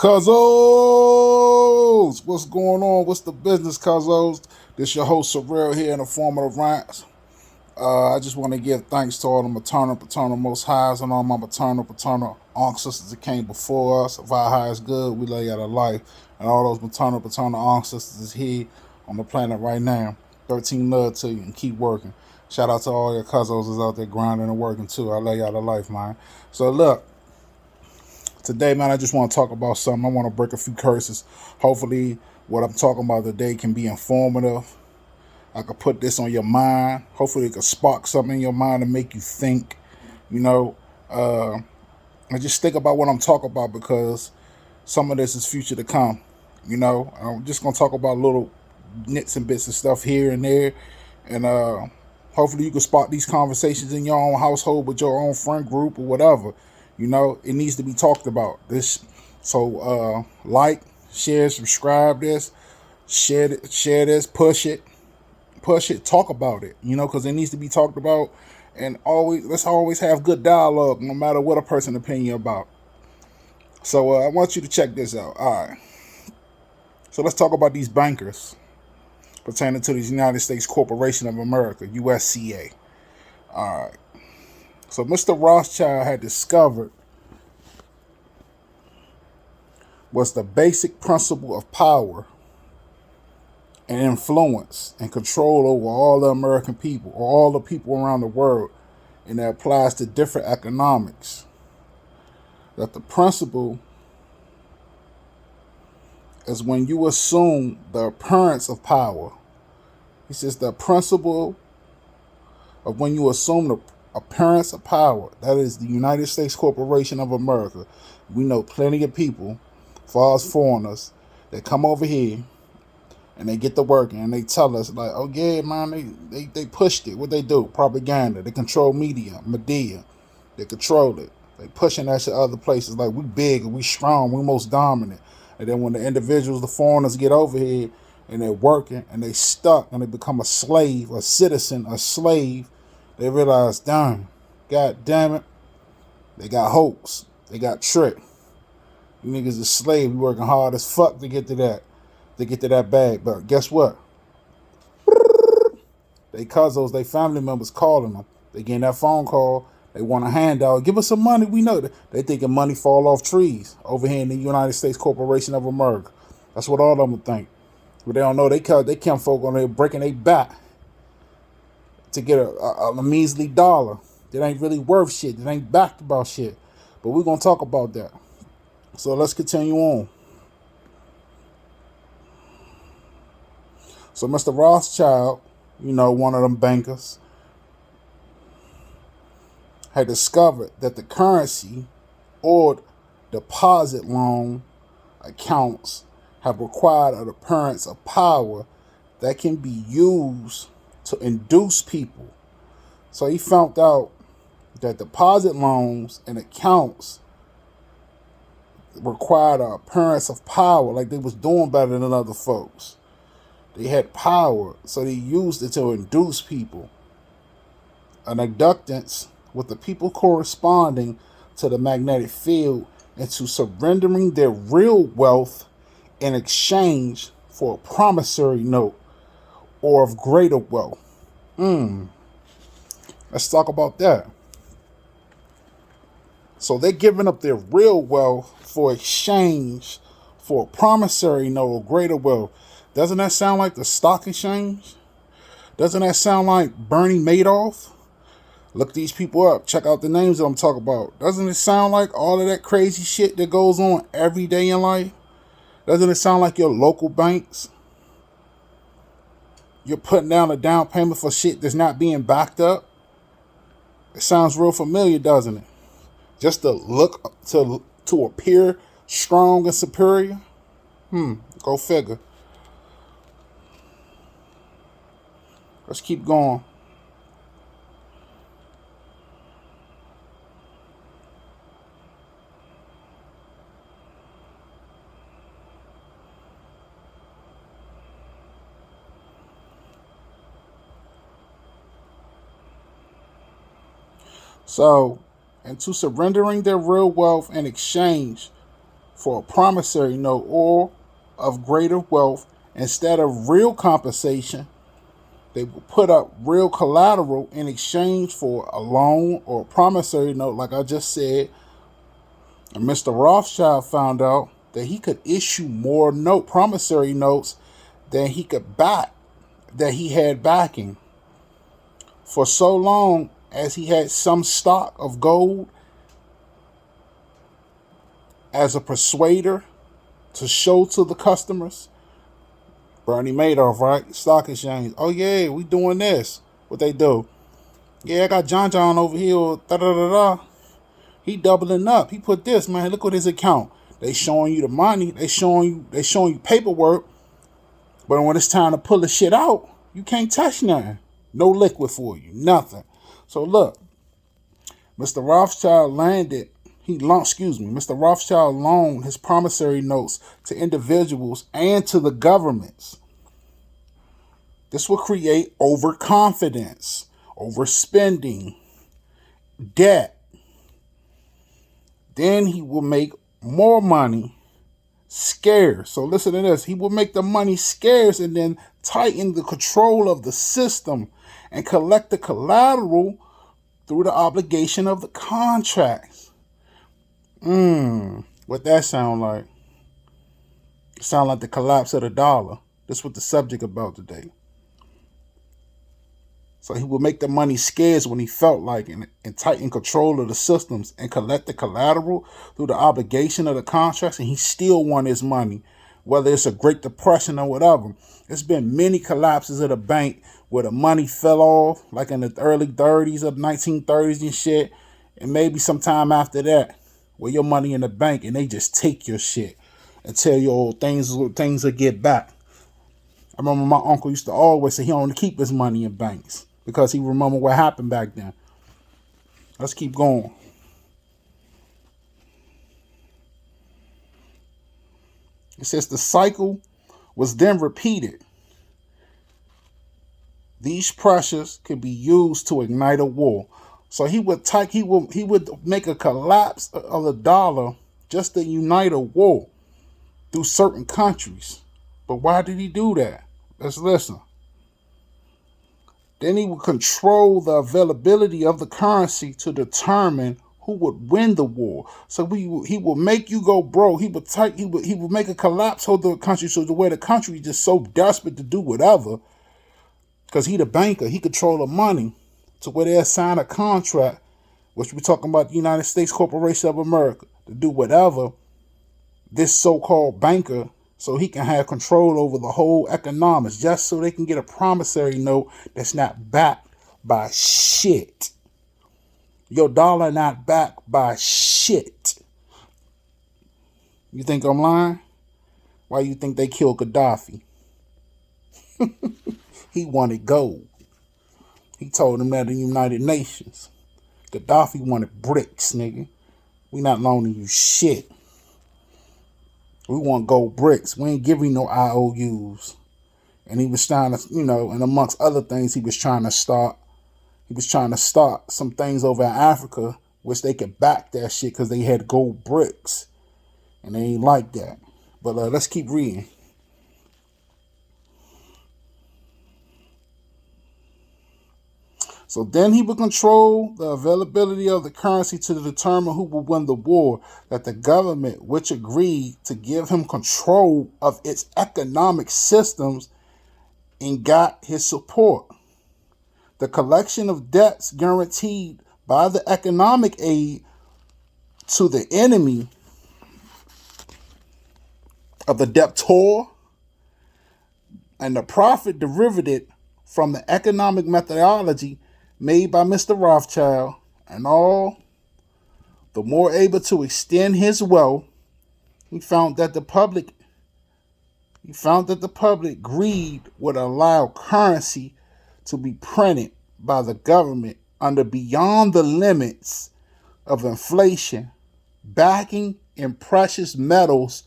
Cuzzos, what's going on? What's the business, Cuzzos? This your host Surreal here in the form of the rants. I just want to give thanks to all the maternal, paternal, most highs, and all my maternal, paternal ancestors that came before us. If our high is good, we lay out a life, and all those maternal, paternal ancestors is here on the planet right now. 13 love to you, and keep working. Shout out to all your Cuzzos that's out there grinding and working too. I lay out a life, man. So look. Today, man, I just want to talk about something. I want to break a few curses. Hopefully, what I'm talking about today can be informative. I could put this on your mind. Hopefully, it could spark something in your mind to make you think. You know, and just think about what I'm talking about because some of this is future to come. You know, I'm just going to talk about little nits and bits of stuff here and there. And hopefully, you can spark these conversations in your own household with your own friend group or whatever. You know, it needs to be talked about. Like, share, subscribe this, share this, push it, talk about it. You know, because it needs to be talked about, and let's always have good dialogue, no matter what a person opinion about. So I want you to check this out. All right. So let's talk about these bankers pertaining to the United States Corporation of America, USCA. All right. So Mr. Rothschild had discovered was the basic principle of power and influence and control over all the American people or all the people around the world, and that applies to different economics. That the principle is when you assume the appearance of power. He says the principle of when you assume the appearance of power, that is the United States Corporation of America. We know plenty of people, far as foreigners, that come over here and they get to working and they tell us like, oh yeah, man, they pushed it. What they do? Propaganda. They control media. They control it. They pushing that shit other places like we big and we strong, we most dominant. And then when the individuals, the foreigners get over here and they're working and they stuck and they become a slave, a citizen, a slave, they realize, damn, god damn it, they got hoax, they got tricked. You niggas is slave, we working hard as fuck to get to that bag. But guess what? They cousins, they family members calling them. They getting that phone call. They want a handout. Give us some money. We know that. They thinking money fall off trees over here in the United States Corporation of America. That's what all of them think. But they don't know they come folk on there breaking their back to get a measly dollar that ain't really worth shit, that ain't backed about shit. But we're going to talk about that. So let's continue on. So Mr. Rothschild, you know, one of them bankers, had discovered that the currency or deposit loan accounts have required an appearance of power that can be used to induce people. So he found out that deposit loans and accounts required an appearance of power, like they was doing better than other folks. They had power, so they used it to induce people. An inductance with the people corresponding to the magnetic field into surrendering their real wealth in exchange for a promissory note or of greater wealth. Let's talk about that. So they're giving up their real wealth for exchange for a promissory note or greater wealth. Doesn't that sound like the stock exchange? Doesn't that sound like Bernie Madoff? Look these people up. Check out the names that I'm talking about. Doesn't it sound like all of that crazy shit that goes on every day in life? Doesn't it sound like your local banks? You're putting down a down payment for shit that's not being backed up? It sounds real familiar, doesn't it? Just to look to appear strong and superior? Go figure. Let's keep going. So, into surrendering their real wealth in exchange for a promissory note or of greater wealth, instead of real compensation, they will put up real collateral in exchange for a loan or a promissory note, like I just said. And Mr. Rothschild found out that he could issue more promissory notes than he could back, that he had backing. For so long as he had some stock of gold as a persuader to show to the customers. Bernie Madoff, right? Stock exchange. Oh yeah, we doing this. What they do? Yeah, I got John over here. Da da da da. He doubling up. He put this, man. Look at his account. They showing you the money. They showing you paperwork. But when it's time to pull the shit out, you can't touch nothing. No liquid for you. Nothing. So look, Mr. Rothschild Mr. Rothschild loaned his promissory notes to individuals and to the governments. This will create overconfidence, overspending, debt. Then he will make more money scarce. So listen to this. He will make the money scarce and then tighten the control of the system and collect the collateral through the obligation of the contracts. What that sound like? It sound like the collapse of the dollar. That's what the subject about today. So he would make the money scarce when he felt like and tighten control of the systems and collect the collateral through the obligation of the contracts, and he still won his money, whether it's a Great Depression or whatever. There's been many collapses of the bank where the money fell off, like in the early 30s or 1930s and shit, and maybe sometime after that, where your money in the bank and they just take your shit and tell you old things will get back. I remember my uncle used to always say he only keep his money in banks because he remember what happened back then. Let's keep going. It says the cycle was then repeated. These pressures could be used to ignite a war. So he would make a collapse of the dollar just to unite a war through certain countries. But why did he do that? Let's listen. Then he would control the availability of the currency to determine who would win the war. So he will make you go broke. He would make a collapse of the country so the way the country is just so desperate to do whatever, because he the banker, he control the money to where they sign a contract, which we're talking about the United States Corporation of America, to do whatever this so-called banker, so he can have control over the whole economics, just so they can get a promissory note that's not backed by shit. Your dollar not backed by shit. You think I'm lying? Why you think they killed Gaddafi? He wanted gold. He told them that in the United Nations. Gaddafi wanted bricks, nigga. We not loaning you shit. We want gold bricks. We ain't giving no IOUs. And he was trying to, and amongst other things, he was trying to start some things over in Africa, which they could back that shit because they had gold bricks. And they ain't like that. But let's keep reading. So then he would control the availability of the currency to determine who would win the war, that the government, which agreed to give him control of its economic systems and got his support. The collection of debts guaranteed by the economic aid to the enemy of the debtor and the profit derived from the economic methodology made by Mr. Rothschild, and all the more able to extend his wealth. He found that the public greed would allow currency to be printed by the government under beyond the limits of inflation, backing in precious metals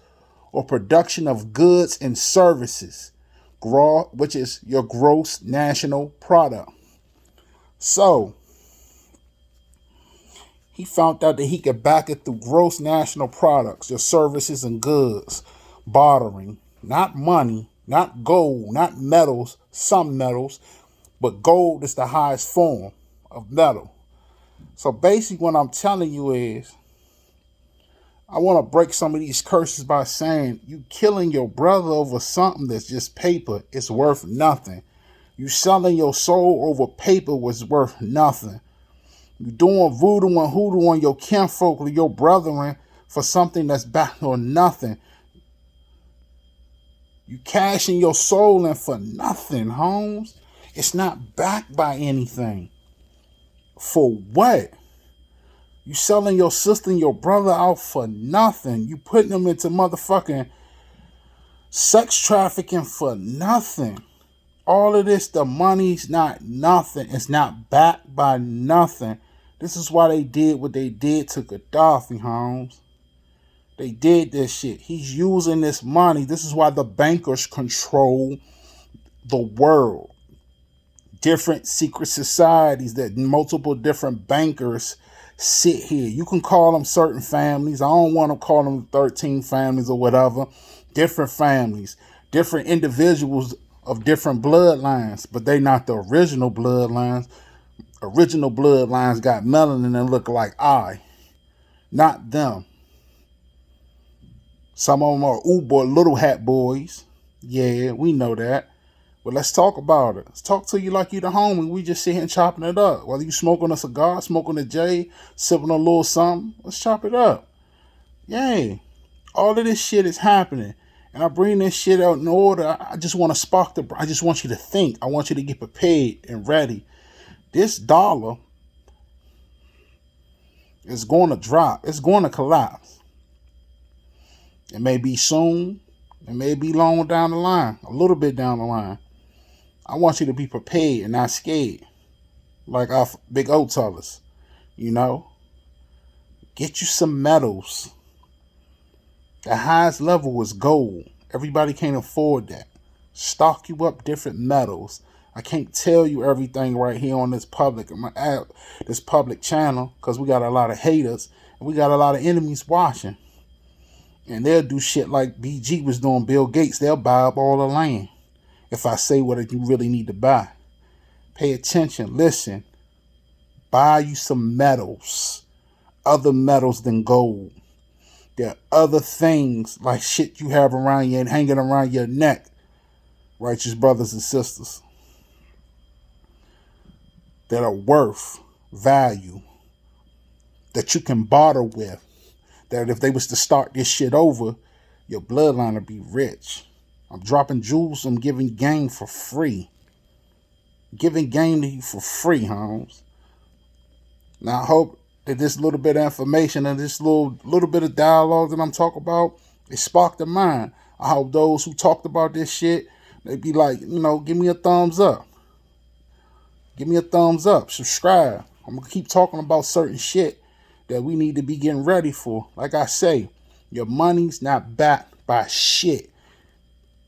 or production of goods and services, which is your gross national product. So He found out that he could back it through gross national products, your services and goods, bartering, not money, not gold, not metals, some metals, but gold is the highest form of metal. So basically what I'm telling you is, I want to break some of these curses by saying you killing your brother over something that's just paper is worth nothing. You selling your soul over paper was worth nothing. You doing voodoo and hoodoo on your kinfolk or your brethren for something that's backed on nothing. You cashing your soul in for nothing, Holmes. It's not backed by anything. For what? You selling your sister and your brother out for nothing. You putting them into motherfucking sex trafficking for nothing. All of this, the money's not nothing. It's not backed by nothing. This is why they did what they did to Gaddafi, Holmes. They did this shit. He's using this money. This is why the bankers control the world. Different secret societies that multiple different bankers sit here. You can call them certain families. I don't want to call them 13 families or whatever. Different families, different individuals of different bloodlines, but they not the original bloodlines. Original bloodlines got melanin and look like I, not them. Some of them are Uber little hat boys. Yeah, we know that. But let's talk about it. Let's talk to you like you the homie. We just sit here and chopping it up. Whether you smoking a cigar, smoking a J, sipping a little something, let's chop it up. Yay. All of this shit is happening. And I bring this shit out in order. I just want to spark I just want you to think. I want you to get prepared and ready. This dollar is going to drop. It's going to collapse. It may be soon. It may be long down the line. A little bit down the line. I want you to be prepared and not scared. Like our Big O tell us. You know? Get you some metals. The highest level is gold. Everybody can't afford that. Stock you up different metals. I can't tell you everything right here on this public channel because we got a lot of haters and we got a lot of enemies watching. And they'll do shit like BG was doing, Bill Gates. They'll buy up all the land if I say what you really need to buy. Pay attention. Listen. Buy you some metals. Other metals than gold. There are other things like shit you have around you and hanging around your neck. Righteous brothers and sisters. That are worth value. That you can barter with. That if they was to start this shit over, your bloodline would be rich. I'm dropping jewels. I'm giving game for free. Giving game to you for free, Holmes. Now, I hope that this little bit of information and this little bit of dialogue that I'm talking about, it sparked the mind. I hope those who talked about this shit, they be like, give me a thumbs up. Give me a thumbs up. Subscribe. I'm going to keep talking about certain shit that we need to be getting ready for. Like I say, your money's not backed by shit.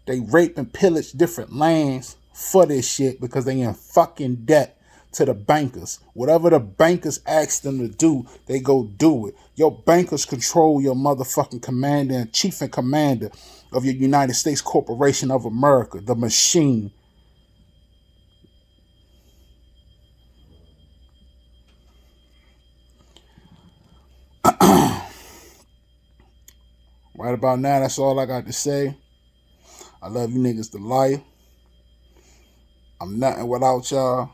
They rape and pillage different lands for this shit because they in fucking debt to the bankers. Whatever the bankers ask them to do, they go do it. Your bankers control your motherfucking commander and chief and commander of your United States Corporation of America, the machine. Right about now, that's all I got to say. I love you niggas to life. I'm nothing without y'all.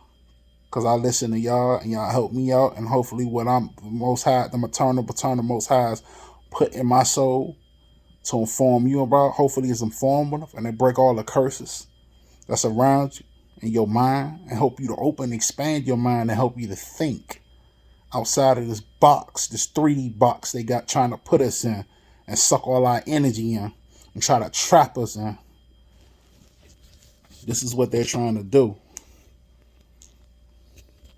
Because I listen to y'all and y'all help me out. And hopefully what I'm most high, the maternal, paternal most highs put in my soul to inform you about. Hopefully it's informative and it break all the curses that's around you in your mind. And help you to open, expand your mind and help you to think outside of this box, this 3D box they got trying to put us in. And suck all our energy in and try to trap us in. This is what they're trying to do.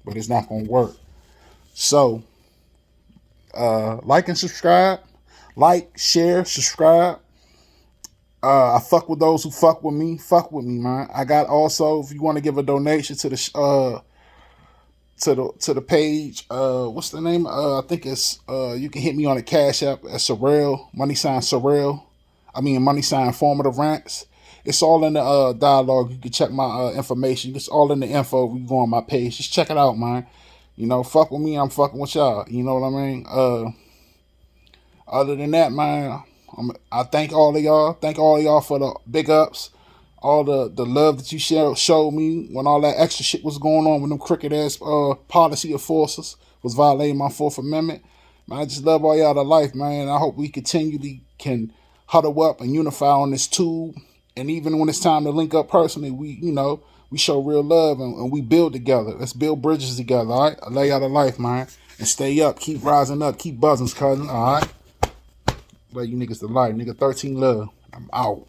But it's not going to work. So, like and subscribe. Like, share, subscribe. I fuck with those who fuck with me. Fuck with me, man. I got also, if you want to give a donation to the to the page. What's the name? I think it's you can hit me on the Cash App at Sorrel, #Sorrel. I mean #Informative Rants. It's all in the dialogue. You can check my information. It's all in the info. You go on my page. Just check it out, man. You know, fuck with me, I'm fucking with y'all. You know what I mean? Other than that, man, I thank all of y'all. Thank all of y'all for the big ups, all the love that you showed me when all that extra shit was going on when them crooked ass policy enforcers was violating my Fourth Amendment. Man, I just love all y'all to life, man. I hope we continually can huddle up and unify on this tube. And even when it's time to link up personally, we show real love and we build together. Let's build bridges together, all right? I love y'all to life, man. And stay up, keep rising up, keep buzzing, cousin, all right? Love you niggas to life, nigga. 13 love. I'm out.